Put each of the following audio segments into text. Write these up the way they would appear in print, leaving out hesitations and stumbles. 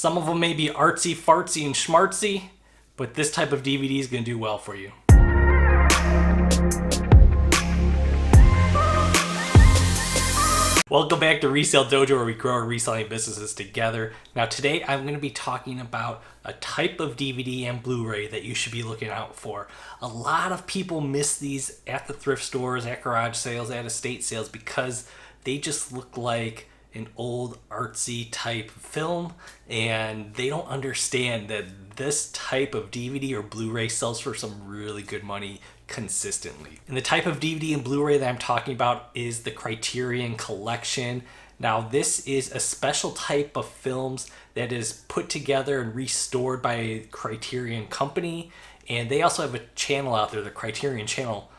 Some of them may be artsy, fartsy, and schmartsy, but this type of DVD is going to do well for you. Welcome back to Resale Dojo, where we grow our reselling businesses together. Now today I'm going to be talking about a type of DVD and Blu-ray that you should be looking out for. A lot of people miss these at the thrift stores, at garage sales, at estate sales because they just look like an old artsy type film, and they don't understand that this type of DVD or Blu-ray sells for some really good money consistently. And the type of DVD and Blu-ray that I'm talking about is the Criterion Collection. Now this is a special type of films that is put together and restored by a Criterion company, and they also have a channel out there, the Criterion channel.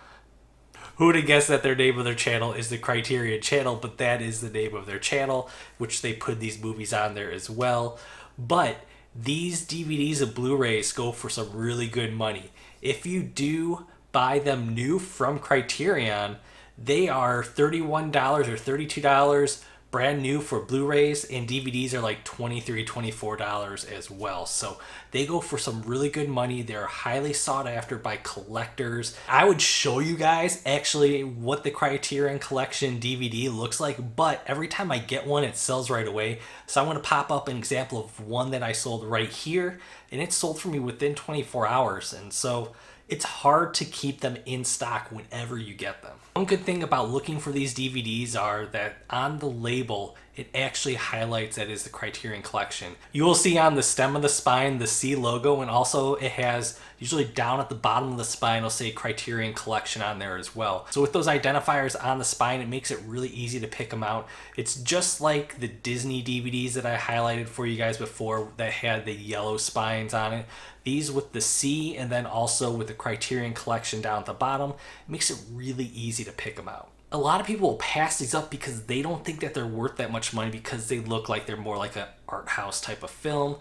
Who would have guessed that their name of their channel is the Criterion channel, but that is the name of their channel, which they put these movies on there as well. But these DVDs and Blu-rays go for some really good money. If you do buy them new from Criterion, they are $31 or $32 brand new for Blu-rays, and DVDs are like $23, $24 as well. So they go for some really good money. They're highly sought after by collectors. I would show you guys actually what the Criterion Collection DVD looks like, but every time I get one, it sells right away. So I'm going to pop up an example of one that I sold right here, and it sold for me within 24 hours. And so it's hard to keep them in stock whenever you get them. One good thing about looking for these DVDs are that on the label, it actually highlights that is the Criterion Collection. You will see on the stem of the spine the C logo, and also it has, usually down at the bottom of the spine, it'll say Criterion Collection on there as well. So with those identifiers on the spine, it makes it really easy to pick them out. It's just like the Disney DVDs that I highlighted for you guys before that had the yellow spines on it. These with the C and then also with the Criterion Collection down at the bottom, it makes it really easy to pick them out. A lot of people will pass these up because they don't think that they're worth that much money because they look like they're more like an art house type of film.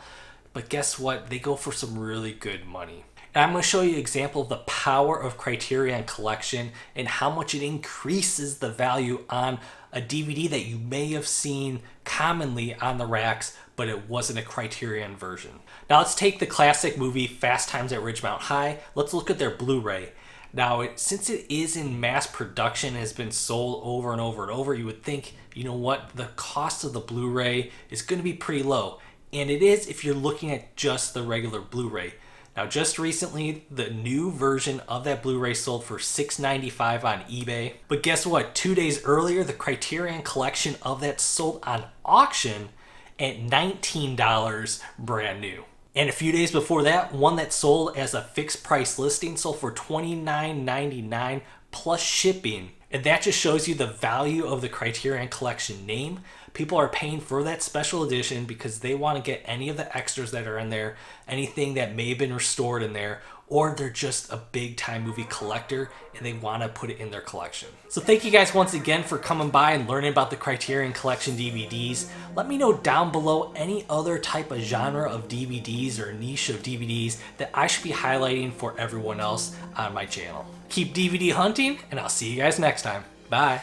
But guess what? They go for some really good money. And I'm going to show you an example of the power of Criterion Collection and how much it increases the value on a DVD that you may have seen commonly on the racks, but it wasn't a Criterion version. Now let's take the classic movie Fast Times at Ridgemont High. Let's look at their Blu-ray. Now, since it is in mass production, has been sold over and over and over, you would think, you know what, the cost of the Blu-ray is going to be pretty low. And it is if you're looking at just the regular Blu-ray. Now, just recently, the new version of that Blu-ray sold for $6.95 on eBay. But guess what? 2 days earlier, the Criterion Collection of that sold on auction at $19 brand new. And a few days before that, one that sold as a fixed price listing sold for $29.99 plus shipping. And that just shows you the value of the Criterion Collection name. People are paying for that special edition because they want to get any of the extras that are in there, anything that may have been restored in there, or they're just a big time movie collector and they want to put it in their collection. So thank you guys once again for coming by and learning about the Criterion Collection DVDs. Let me know down below any other type of genre of DVDs or niche of DVDs that I should be highlighting for everyone else on my channel. Keep DVD hunting, and I'll see you guys next time. Bye.